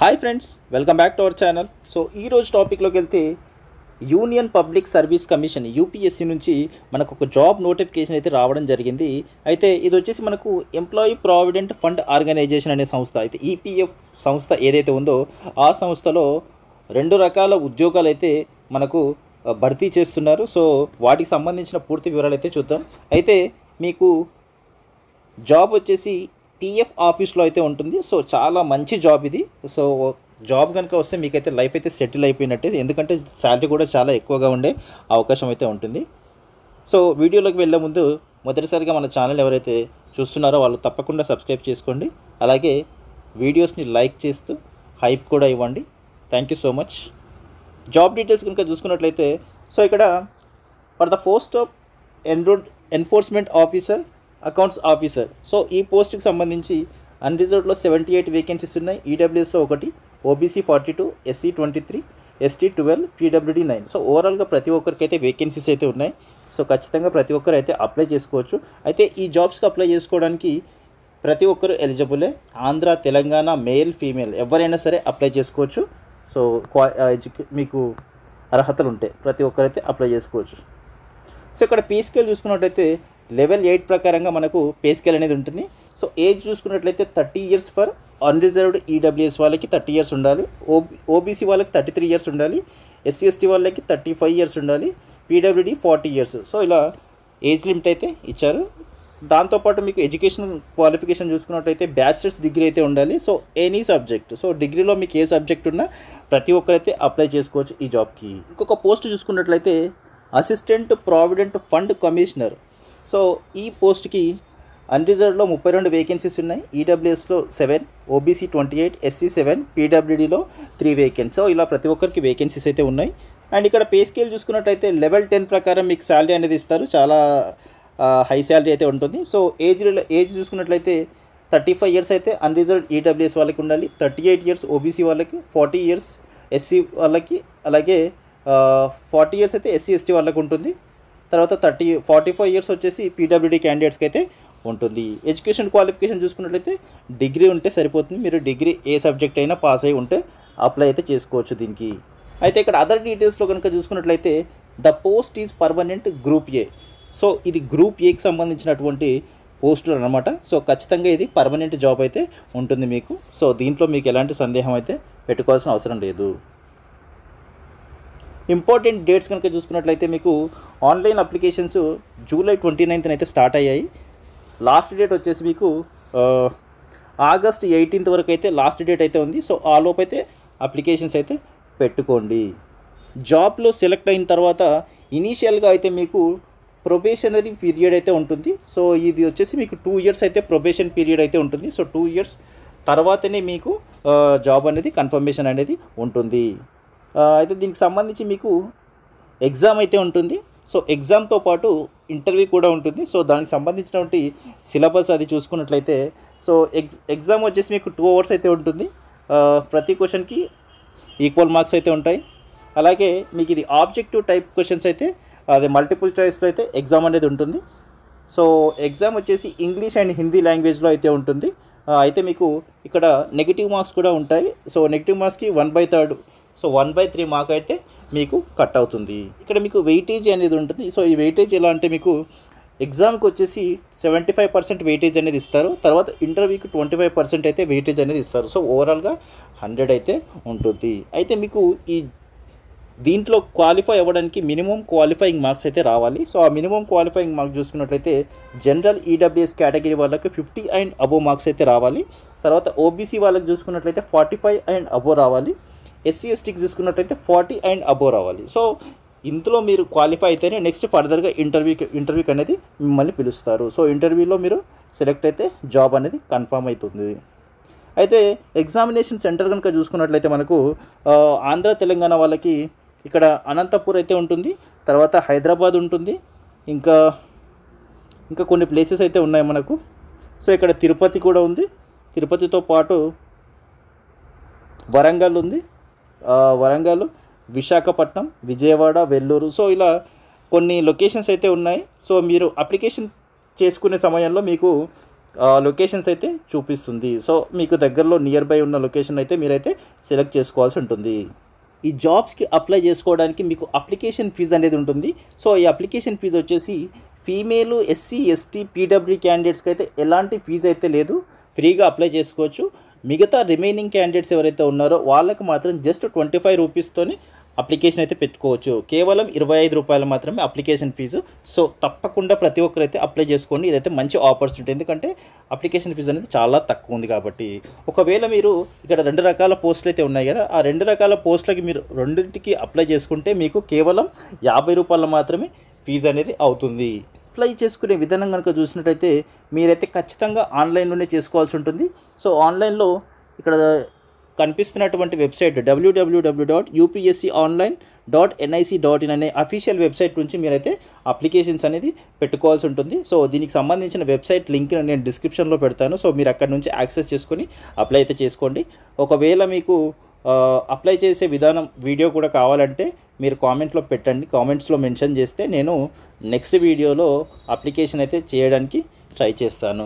Hi friends, welcome back to our channel. So ఈరోజు టాపిక్లోకి వెళ్తే union public service commission UPSC నుంచి మనకు ఒక జాబ్ నోటిఫికేషన్ అయితే రావడం జరిగింది. అయితే ఇది వచ్చేసి మనకు ఎంప్లాయీ ప్రావిడెంట్ ఫండ్ ఆర్గనైజేషన్ అనే సంస్థ. అయితే ఈపీఎఫ్ సంస్థ ఏదైతే ఉందో ఆ సంస్థలో రెండు రకాల ఉద్యోగాలు అయితే మనకు భర్తీ చేస్తున్నారు. సో వాటికి సంబంధించిన పూర్తి వివరాలు అయితే చూద్దాం. అయితే మీకు జాబ్ వచ్చేసి టీఎఫ్ ఆఫీస్లో అయితే ఉంటుంది. సో చాలా మంచి జాబ్ ఇది. సో జాబ్ కనుక వస్తే మీకైతే లైఫ్ అయితే సెటిల్ అయిపోయినట్టే, ఎందుకంటే శాలరీ కూడా చాలా ఎక్కువగా ఉండే అవకాశం అయితే ఉంటుంది. సో వీడియోలోకి వెళ్ళే ముందు మొదటిసారిగా మన ఛానల్ ఎవరైతే చూస్తున్నారో వాళ్ళు తప్పకుండా సబ్స్క్రైబ్ చేసుకోండి. అలాగే వీడియోస్ని లైక్ చేస్తూ హైప్ కూడా ఇవ్వండి. Thank you so much. Job details కనుక చూసుకున్నట్లయితే సో ఇక్కడ for the post of enforcement officer, accounts officer. So ఈ పోస్ట్కి సంబంధించి అన్రిజర్వ్డ్లో 78 వేకెన్సీస్ ఉన్నాయి. ఈడబ్ల్యూఎస్లో 1, OBC 42, SC 23, ST 12, PWD 9. So ఓవరాల్గా ప్రతి ఒక్కరికి అయితే వేకెన్సీస్ అయితే ఉన్నాయి. సో ఖచ్చితంగా ప్రతి ఒక్కరు అయితే అప్లై చేసుకోవచ్చు. అయితే ఈ జాబ్స్కి అప్లై చేసుకోవడానికి ప్రతి ఒక్కరు ఎలిజిబులే. ఆంధ్ర, తెలంగాణ, మేల్, ఫీమేల్ ఎవరైనా సరే అప్లై చేసుకోవచ్చు. సో మీకు అర్హతలు ఉంటాయి, ప్రతి ఒక్కరైతే అప్లై చేసుకోవచ్చు. సో ఇక్కడ పే స్కేల్ చూసుకున్నట్లయితే లెవెల్ 8 ప్రకారంగా మనకు పే స్కేల్ అనేది ఉంటుంది. సో ఏజ్ చూసుకున్నట్లయితే 30 ఇయర్స్ ఫర్ అన్రిజర్వ్డ్ ఈడబ్ల్యూఎస్ వాళ్ళకి 30 ఇయర్స్ ఉండాలి. ఓబీసీ వాళ్ళకి 33 ఇయర్స్ ఉండాలి. ఎస్సీ ఎస్టీ వాళ్ళకి 35 ఇయర్స్ ఉండాలి. PWD 40 years. సో ఇలా ఏజ్ లిమిట్ అయితే ఇచ్చారు. దాంతోపాటు మీకు ఎడ్యుకేషన్ క్వాలిఫికేషన్ చూసుకున్నట్టయితే బ్యాచిలర్స్ డిగ్రీ అయితే ఉండాలి. సో ఎనీ సబ్జెక్ట్, సో డిగ్రీలో మీకు ఏ సబ్జెక్ట్ ఉన్నా ప్రతి ఒక్కరైతే అప్లై చేసుకోవచ్చు ఈ జాబ్కి. ఇంకొక పోస్ట్ చూసుకున్నట్లయితే assistant provident fund commissioner. So ఈ పోస్ట్కి అన్రిజర్వ్డ్లో 32 వేకెన్సీస్ ఉన్నాయి. ఈడబ్ల్యూఎస్లో 7, ఓబీసీ 28, ఎస్సీ 7, పీడబ్ల్యూడీలో 3 వేకెన్సీ. సో ఇలా ప్రతి ఒక్కరికి వేకెన్సీస్ అయితే ఉన్నాయి. అండ్ ఇక్కడ పే స్కేల్ చూసుకున్నట్టయితే లెవెల్ 10 ప్రకారం మీకు శాలరీ అనేది ఇస్తారు. చాలా హై శాలరీ అయితే ఉంటుంది. సో ఏజ్ చూసుకున్నట్లయితే 35 ఇయర్స్ అయితే అన్రిజర్వ్డ్ ఈడబ్ల్యూఎస్ వాళ్ళకి ఉండాలి. 38 ఇయర్స్ ఓబీసీ వాళ్ళకి, 40 ఇయర్స్ ఎస్సీ వాళ్ళకి, అలాగే 40 ఇయర్స్ అయితే ఎస్సీ ఎస్టీ వాళ్ళకి ఉంటుంది. తర్వాత 45 ఇయర్స్ వచ్చేసి పీడబ్ల్యూడీ క్యాండిడేట్స్కి అయితే ఉంటుంది. ఎడ్యుకేషన్ క్వాలిఫికేషన్ చూసుకున్నట్లయితే డిగ్రీ ఉంటే సరిపోతుంది. మీరు డిగ్రీ ఏ సబ్జెక్ట్ అయినా పాస్ అయి ఉంటే అప్లై అయితే చేసుకోవచ్చు దీనికి. అయితే ఇక్కడ అదర్ డీటెయిల్స్లో కనుక చూసుకున్నట్లయితే the post is permanent group A. So ఇది గ్రూప్ ఏకి సంబంధించినటువంటి పోస్టులు అనమాట. సో ఖచ్చితంగా ఇది పర్మనెంట్ జాబ్ అయితే ఉంటుంది మీకు. సో దీంట్లో మీకు ఎలాంటి సందేహం అయితే పెట్టుకోవాల్సిన అవసరం లేదు. ఇంపార్టెంట్ డేట్స్ కనుక చూసుకున్నట్లయితే మీకు ఆన్లైన్ అప్లికేషన్స్ జూలై 29th అయితే స్టార్ట్ అయ్యాయి. లాస్ట్ డేట్ వచ్చేసి మీకు ఆగస్ట్ 18th వరకు అయితే లాస్ట్ డేట్ అయితే ఉంది. సో ఆ లోపు అయితే అప్లికేషన్స్ అయితే పెట్టుకోండి. జాబ్లో సెలెక్ట్ అయిన తర్వాత ఇనీషియల్గా అయితే మీకు ప్రొబేషనరీ పీరియడ్ అయితే ఉంటుంది. సో ఇది వచ్చేసి మీకు 2 ఇయర్స్ అయితే ప్రొబేషన్ పీరియడ్ అయితే ఉంటుంది. సో 2 ఇయర్స్ తర్వాతనే మీకు జాబ్ అనేది కన్ఫర్మేషన్ అనేది ఉంటుంది. అయితే దీనికి సంబంధించి మీకు ఎగ్జామ్ అయితే ఉంటుంది. సో ఎగ్జామ్తో పాటు ఇంటర్వ్యూ కూడా ఉంటుంది. సో దానికి సంబంధించినటువంటి సిలబస్ అది చూసుకున్నట్లయితే సో ఎగ్జామ్ వచ్చేసి మీకు 2 అవర్స్ అయితే ఉంటుంది. ప్రతి క్వశ్చన్కి ఈక్వల్ మార్క్స్ అయితే ఉంటాయి. అలాగే మీకు ఇది ఆబ్జెక్టివ్ టైప్ క్వశ్చన్స్ అయితే అదే మల్టిపుల్ చాయిస్లో అయితే ఎగ్జామ్ అనేది ఉంటుంది. సో ఎగ్జామ్ వచ్చేసి ఇంగ్లీష్ అండ్ హిందీ లాంగ్వేజ్లో అయితే ఉంటుంది. అయితే మీకు ఇక్కడ నెగిటివ్ మార్క్స్ కూడా ఉంటాయి. సో నెగిటివ్ మార్క్స్కి 1/3, సో 1/3 మార్క్ అయితే మీకు కట్ అవుతుంది. ఇక్కడ మీకు వెయిటేజ్ అనేది ఉంటుంది. సో ఈ వెయిటేజ్ ఎలా అంటే మీకు ఎగ్జామ్కి వచ్చేసి 75% వెయిటేజ్ అనేది ఇస్తారు. తర్వాత ఇంటర్వ్యూకి 25% అయితే వెయిటేజ్ అనేది ఇస్తారు. సో ఓవరాల్గా 100 అయితే ఉంటుంది. అయితే మీకు ఈ దీంట్లో క్వాలిఫై అవ్వడానికి మినిమం క్వాలిఫైయింగ్ మార్క్స్ అయితే రావాలి. సో ఆ మినిమం క్వాలిఫైయింగ్ మార్క్స్ చూసుకున్నట్లయితే జనరల్ ఈడబ్ల్యూఎస్ కేటగిరీ వాళ్ళకి 50 అండ్ అబోవ్ మార్క్స్ అయితే రావాలి. తర్వాత ఓబీసీ వాళ్ళకి చూసుకున్నట్లయితే 45 అండ్ అబోవ్ రావాలి. ఎస్సీ ఎస్టీకి చూసుకున్నట్లయితే 40 అండ్ అబోవ్ రావాలి. సో ఇందులో మీరు క్వాలిఫై అయితేనే నెక్స్ట్ ఫర్దర్గా ఇంటర్వ్యూకి అనేది మిమ్మల్ని పిలుస్తారు. సో ఇంటర్వ్యూలో మీరు సెలెక్ట్ అయితే జాబ్ అనేది కన్ఫర్మ్ అవుతుంది. అయితే ఎగ్జామినేషన్ సెంటర్ కనుక చూసుకున్నట్లయితే మనకు ఆంధ్ర తెలంగాణ వాళ్ళకి ఇక్కడ అనంతపూర్ అయితే ఉంటుంది. తర్వాత హైదరాబాద్ ఉంటుంది. ఇంకా కొన్ని ప్లేసెస్ అయితే ఉన్నాయి మనకు. సో ఇక్కడ తిరుపతి కూడా ఉంది. తిరుపతితో పాటు వరంగల్ ఉంది. వరంగల్, విశాఖపట్నం, విజయవాడ, వెల్లూరు. సో ఇలా కొన్ని లొకేషన్స్ అయితే ఉన్నాయి. సో మీరు అప్లికేషన్ చేసుకునే సమయంలో మీకు లొకేషన్స్ అయితే చూపిస్తుంది. సో మీకు దగ్గరలో నియర్ బై ఉన్న లొకేషన్ అయితే మీరైతే సెలెక్ట్ చేసుకోవాల్సి ఉంటుంది. ఈ జాబ్స్కి అప్లై చేసుకోవడానికి మీకు అప్లికేషన్ ఫీజు అనేది ఉంటుంది. సో ఈ అప్లికేషన్ ఫీజు వచ్చేసి ఫీమేల్, ఎస్సీ, ఎస్టీ, పీడబ్ల్యూ క్యాండిడేట్స్కి అయితే ఎలాంటి ఫీజు అయితే లేదు, ఫ్రీగా అప్లై చేసుకోవచ్చు. మిగతా రిమైనింగ్ క్యాండిడేట్స్ ఎవరైతే ఉన్నారో వాళ్ళకి మాత్రం జస్ట్ 25 రూపీస్తోని అప్లికేషన్ అయితే పెట్టుకోవచ్చు. కేవలం 25 రూపాయలు మాత్రమే అప్లికేషన్ ఫీజు. సో తప్పకుండా ప్రతి ఒక్కరైతే అప్లై చేసుకోండి. ఇదైతే మంచి ఆపర్చునిటీ, ఎందుకంటే అప్లికేషన్ ఫీజు అనేది చాలా తక్కువ ఉంది కాబట్టి. ఒకవేళ మీరు ఇక్కడ 2 రకాల పోస్టులు అయితే ఉన్నాయి కదా, ఆ 2 రకాల పోస్టులకి మీరు రెండింటికి అప్లై చేసుకుంటే మీకు కేవలం 50 రూపాయలు మాత్రమే ఫీజు అనేది అవుతుంది. అప్లై చేసుకునే విధానం కనుక చూసినట్టయితే మీరైతే ఖచ్చితంగా ఆన్లైన్లోనే చేసుకోవాల్సి ఉంటుంది. సో ఆన్లైన్లో ఇక్కడ కనిపిస్తున్నటువంటి వెబ్సైట్ www.upsconline.nic.in అనే అఫీషియల్ వెబ్సైట్ నుంచి మీరైతే అప్లికేషన్స్ అనేది పెట్టుకోవాల్సి ఉంటుంది. సో దీనికి సంబంధించిన వెబ్సైట్ లింక్ నేను డిస్క్రిప్షన్లో పెడతాను. సో మీరు అక్కడ నుంచి యాక్సెస్ చేసుకొని అప్లై అయితే చేసుకోండి. ఒకవేళ మీకు అప్లై చేసే విధానం వీడియో కూడా కావాలంటే మీరు కామెంట్లో పెట్టండి. కామెంట్స్లో మెన్షన్ చేస్తే నేను నెక్స్ట్ వీడియోలో అప్లికేషన్ అయితే చేయడానికి ట్రై చేస్తాను.